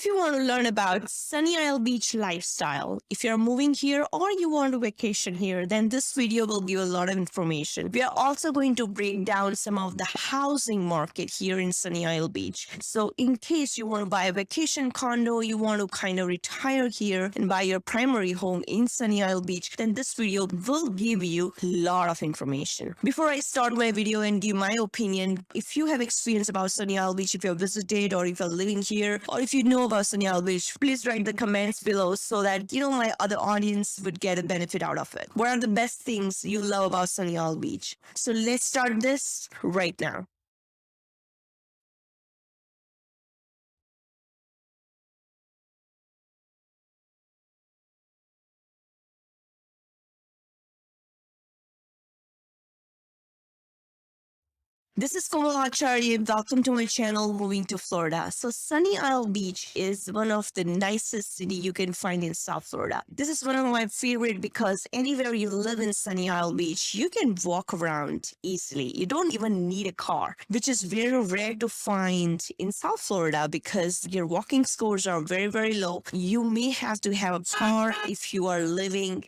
If you want to learn about sunny Isle Beach lifestyle, if you're moving here or you want to vacation here, then this video will give a lot of information. We are also going to break down some of the housing market here in sunny Isle Beach. So in case you want to buy a vacation condo, you want to kind of retire here and buy your primary home in sunny Isle Beach, then this video will give you a lot of information. Before I start my video and give my opinion, if you have experience about sunny Isle Beach, if you've visited or if you're living here, or if you know about sunny Isle Beach, please write the comments below so that my other audience would get a benefit out of it. What are the best things you love about sunny Isle Beach? So let's start this right now. This is Komal Acharya. Welcome to my channel, Moving to Florida. So Sunny Isle Beach is one of the nicest city you can find in South Florida. This is one of my favorite because anywhere you live in Sunny Isle Beach, you can walk around easily. You don't even need a car, which is very rare to find in South Florida because your walking scores are very, very low. You may have to have a car if you are living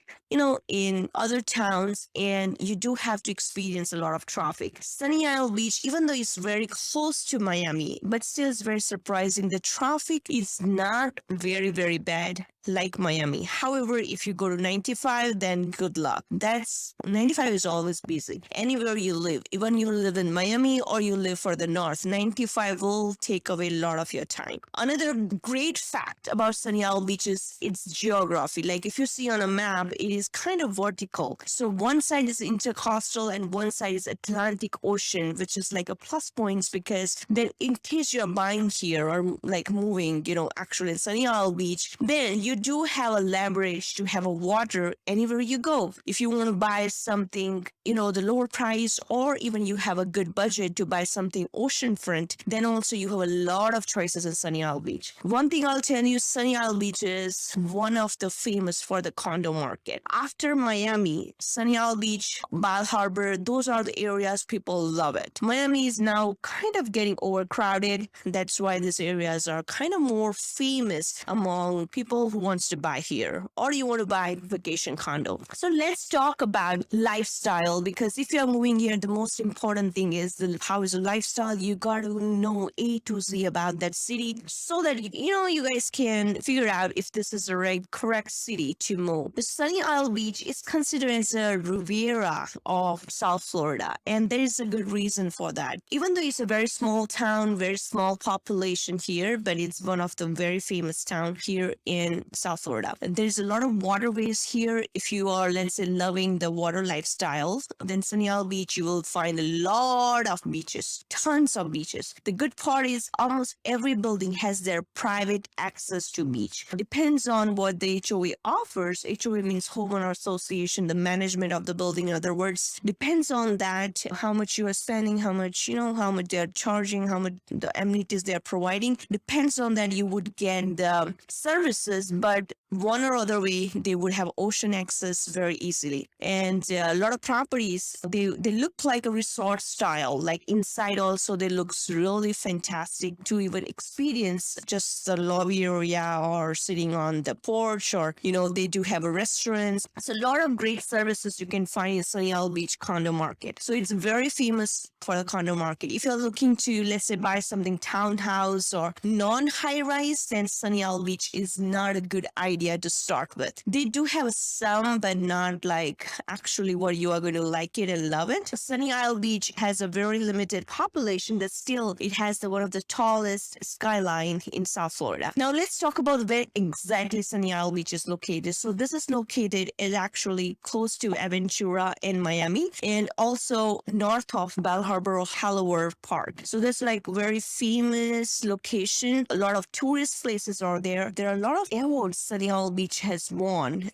in other towns, and you do have to experience a lot of traffic. Sunny Isle Beach, even though it's very close to Miami, but still it's very surprising. The traffic is not very, very bad like Miami. However, if you go to 95, then good luck. 95 is always busy. Anywhere you live, even you live in Miami or you live further north, 95 will take away a lot of your time. Another great fact about Sunny Isle Beach is its geography. Like if you see on a map, it is kind of vertical. So one side is intercoastal and one side is Atlantic Ocean, which is like a plus points because then in case you're buying here or like moving, actually in Sunny Isle Beach, then you do have a leverage to have a water anywhere you go. If you want to buy something, the lower price, or even you have a good budget to buy something oceanfront, then also you have a lot of choices in Sunny Isle Beach. One thing I'll tell you, Sunny Isle Beach is one of the famous for the condo market. After Miami, Sunny Isle Beach, Bal Harbor, those are the areas people love it. Miami is now kind of getting overcrowded. That's why these areas are kind of more famous among people who wants to buy here, or you want to buy vacation condo. So let's talk about lifestyle, because if you're moving here, the most important thing is how is the lifestyle. You got to know A to Z about that city so that you guys can figure out if this is the correct city to move. The Sunny Isle Beach is considered as a Riviera of South Florida, and there is a good reason for that. Even though it's a very small town, very small population here, but it's one of the very famous town here in South Florida. And there's a lot of waterways here. If you are, let's say, loving the water lifestyle, then Sunny Isle Beach, you will find a lot of beaches, tons of beaches. The good part is almost every building has their private access to beach. Depends on what the HOA offers. HOA means homeowner association, the management of the building. In other words, depends on that, how much you are spending, how much they are charging, how much the amenities they are providing. Depends on that, you would get the services, but one or other way, they would have ocean access very easily. And a lot of properties, they look like a resort style, like inside also, they looks really fantastic to even experience just the lobby area or sitting on the porch, or, they do have a restaurant. So a lot of great services you can find in Sunny Isle Beach condo market. So it's very famous for the condo market. If you're looking to, let's say, buy something townhouse or non-high rise, then Sunny Isle Beach is not a good idea to start with. They do have some, but not like actually what you are going to like it and love it. Sunny Isle Beach has a very limited population, but still it has one of the tallest skyline in South Florida. Now let's talk about where exactly Sunny Isle Beach is located. So this is located actually close to Aventura in Miami, and also north of Bal Harbor of Hollowara Park. So that's like very famous location. A lot of tourist places are there. There are a lot of awards Sunny Isle Beach has won.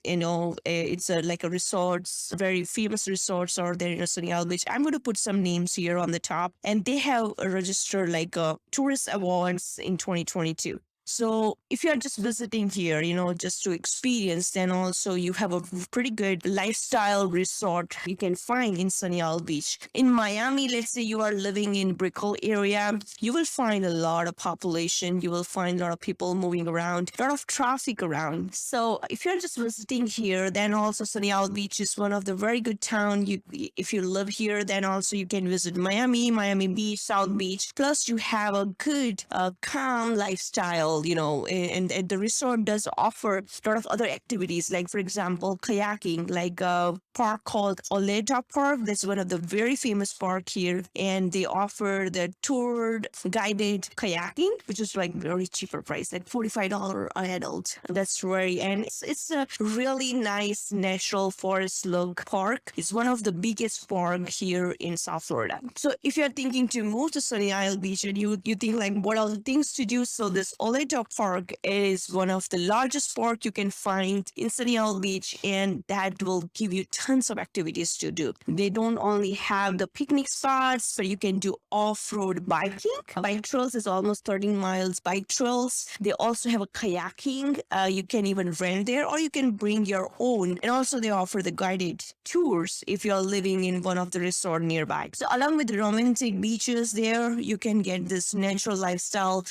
It's like a resorts, very famous resorts are there in Sunny Isle Beach. I'm going to put some names here on the top, and they have registered like tourist awards in 2022. So if you're just visiting here, just to experience, then also you have a pretty good lifestyle resort you can find in Sunny Isle Beach. In Miami, let's say you are living in Brickell area, you will find a lot of population. You will find a lot of people moving around, a lot of traffic around. So if you're just visiting here, then also Sunny Isle Beach is one of the very good town. If you live here, then also you can visit Miami Beach, South Beach. Plus you have a good, calm lifestyle, and the resort does offer a lot of other activities, like for example, kayaking, like a park called Hollowara Park. That's one of the very famous park here, and they offer the toured guided kayaking, which is like very cheaper price, like $45 an adult. That's very, and it's a really nice natural forest look park. It's one of the biggest park here in South Florida. So if you're thinking to move to Sunny Isle Beach and you think like what are the things to do, so this Hollowara Park is one of the largest park you can find in Sunny Isle Beach, and that will give you tons of activities to do. They don't only have the picnic spots, but you can do off-road biking. Bike trails is almost 13 miles bike trails. They also have a kayaking. You can even rent there, or you can bring your own. And also they offer the guided tours if you're living in one of the resort nearby. So along with the romantic beaches there, you can get this natural lifestyle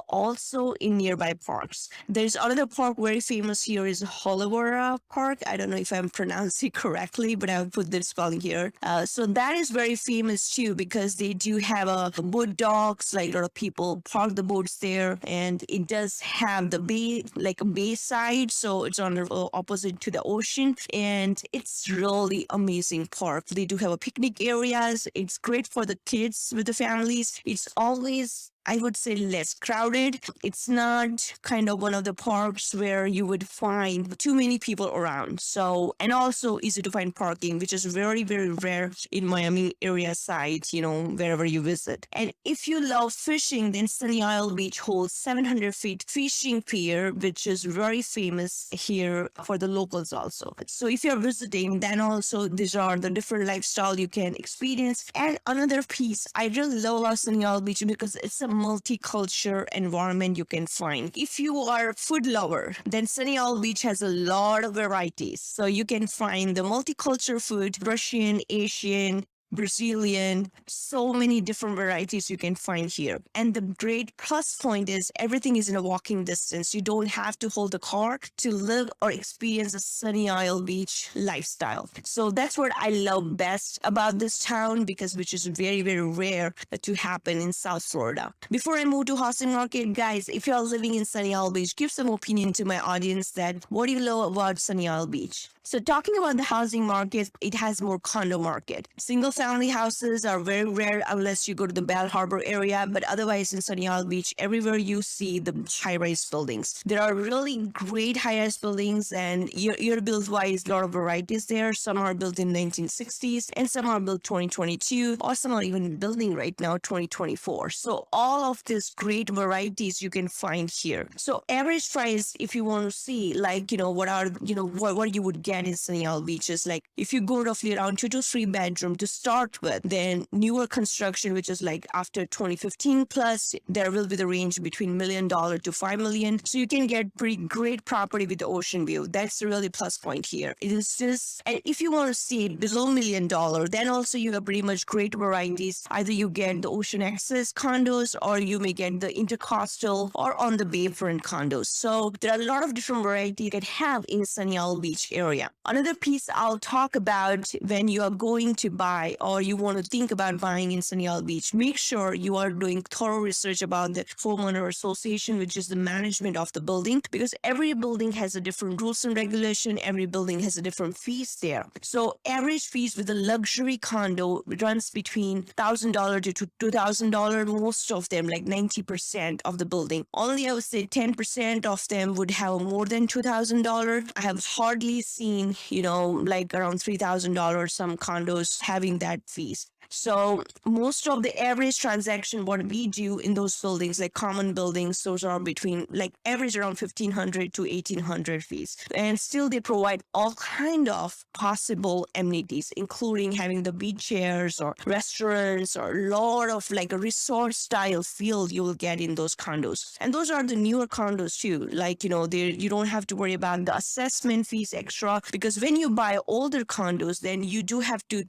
also in nearby parks. There's another park very famous here is Hollowara Park. I don't know if I'm pronouncing it correctly, but I'll put the spelling here. So that is very famous too, because they do have a boat docks, like a lot of people park the boats there, and it does have the bay, like a bay side, so it's on the opposite to the ocean, and it's really amazing park. They do have a picnic areas. It's great for the kids with the families. It's always, I would say, less crowded. It's not kind of one of the parks where you would find too many people around. So, and also easy to find parking, which is very, very rare in Miami area side, wherever you visit. And if you love fishing, then Sunny Isle Beach holds 700 feet fishing pier, which is very famous here for the locals also. So if you're visiting, then also these are the different lifestyle you can experience. And another piece, I really love Sunny Isle Beach because it's a multicultural environment you can find. If you are a food lover, then Sunny Isle Beach has a lot of varieties. So you can find the multicultural food, Russian, Asian, Brazilian, so many different varieties you can find here. And the great plus point is everything is in a walking distance. You don't have to hold a car to live or experience a Sunny Isle Beach lifestyle. So that's what I love best about this town, because which is very, very rare to happen in South Florida. Before I move to housing market, guys, if you're living in Sunny Isle Beach, give some opinion to my audience that what do you love about Sunny Isle Beach? So talking about the housing market, it has more condo market. Single family houses are very rare unless you go to the Bell Harbor area, but otherwise in Sunny Isle Beach, everywhere you see the high-rise buildings. There are really great high-rise buildings, and year build-wise, a lot of varieties there. Some are built in 1960s, and some are built 2022, or some are even building right now 2024. So all of these great varieties you can find here. So average price, if you want to see, like, what you would get in Sunny Isle Beach is like, if you go roughly around 2 to 3 bedroom to start with, then newer construction, which is like after 2015 plus, there will be the range between $1 million to $5 million. So you can get pretty great property with the ocean view. That's the really plus point here. It is just, and if you want to see below $1 million, then also you have pretty much great varieties. Either you get the ocean access condos, or you may get the intercoastal or on the bayfront condos. So there are a lot of different varieties you can have in Sunny Isle Beach area. Another piece I'll talk about when you are going to buy or you want to think about buying in Sunny Isle Beach, make sure you are doing thorough research about the homeowner association, which is the management of the building, because every building has a different rules and regulation. Every building has a different fees there. So average fees with a luxury condo runs between $1,000 to $2,000. Most of them, like 90% of the building. Only I would say 10% of them would have more than $2,000. I have hardly seen, like around $3,000 some condos having that fees. So most of the average transaction what we do in those buildings, like common buildings, those are between like average around 1,500 to 1,800 fees. And still they provide all kind of possible amenities, including having the beach chairs or restaurants or a lot of like a resort style feel you will get in those condos. And those are the newer condos too. Like, you don't have to worry about the assessment fees extra, because when you buy older condos, then you do have to,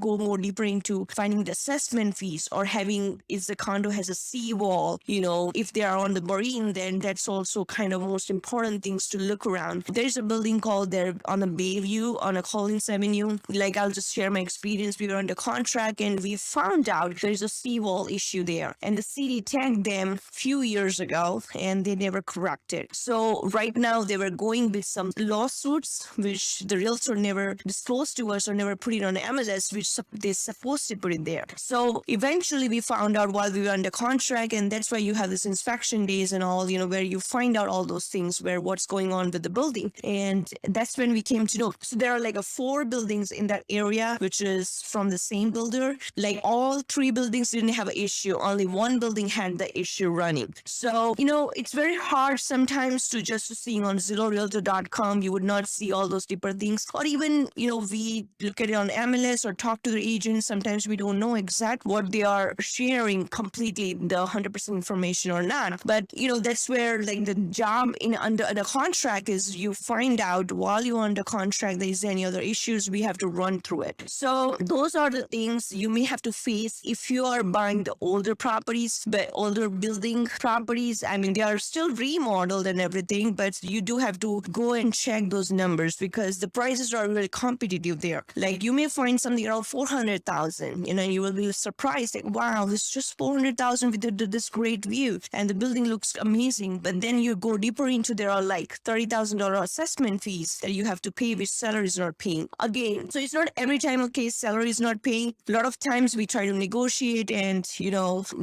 go more deeper into finding the assessment fees, or having, is the condo has a seawall, if they are on the marine, then that's also kind of most important things to look around. There's a building called there on the Bayview on a Collins Avenue. Like, I'll just share my experience. We were under contract and we found out there's a seawall issue there, and the city tagged them few years ago and they never corrected. So right now they were going with some lawsuits, which the realtor never disclosed to us or never put it on MLS, which they're supposed to put it there. So eventually we found out while we were under contract, and that's why you have this inspection days and all, where you find out all those things, where what's going on with the building. And that's when we came to know. So there are like 4 buildings in that area, which is from the same builder. Like all 3 buildings didn't have an issue. Only 1 building had the issue running. So, it's very hard sometimes to just seeing on ZillowRealtor.com, you would not see all those deeper things. Or even, we look at it on MLS or talk to the agents. Sometimes we don't know exact what they are sharing completely, the 100% information or not. But, that's where like the job under the contract is, you find out while you're under contract, there is any other issues, we have to run through it. So those are the things you may have to face if you are buying the older properties, but older building properties. I mean, they are still remodeled and everything, but you do have to go and check those numbers, because the prices are very competitive there. Like, you may find something around 400,000, you will be surprised, like, wow, it's just 400,000 with this great view and the building looks amazing. But then you go deeper into, there are like $30,000 assessment fees that you have to pay, which seller is not paying. Again, so it's not every time, okay, seller is not paying. A lot of times we try to negotiate and,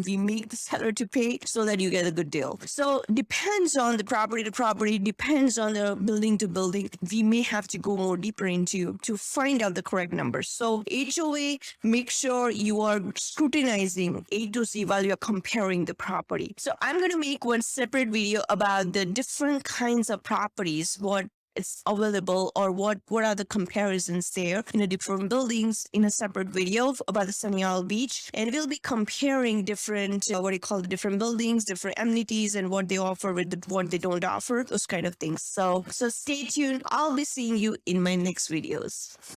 we make the seller to pay so that you get a good deal. So depends on the property to property, depends on the building to building. We may have to go more deeper into to find out the correct numbers. So HOA, make sure you are scrutinizing A to Z while you're comparing the property. So I'm going to make one separate video about the different kinds of properties, what it's available, or what are the comparisons there in the different buildings, in a separate video about the Sunny Isle Beach. And we'll be comparing different different buildings, different amenities, and what they offer with what they don't offer, those kind of things. So stay tuned. I'll be seeing you in my next videos.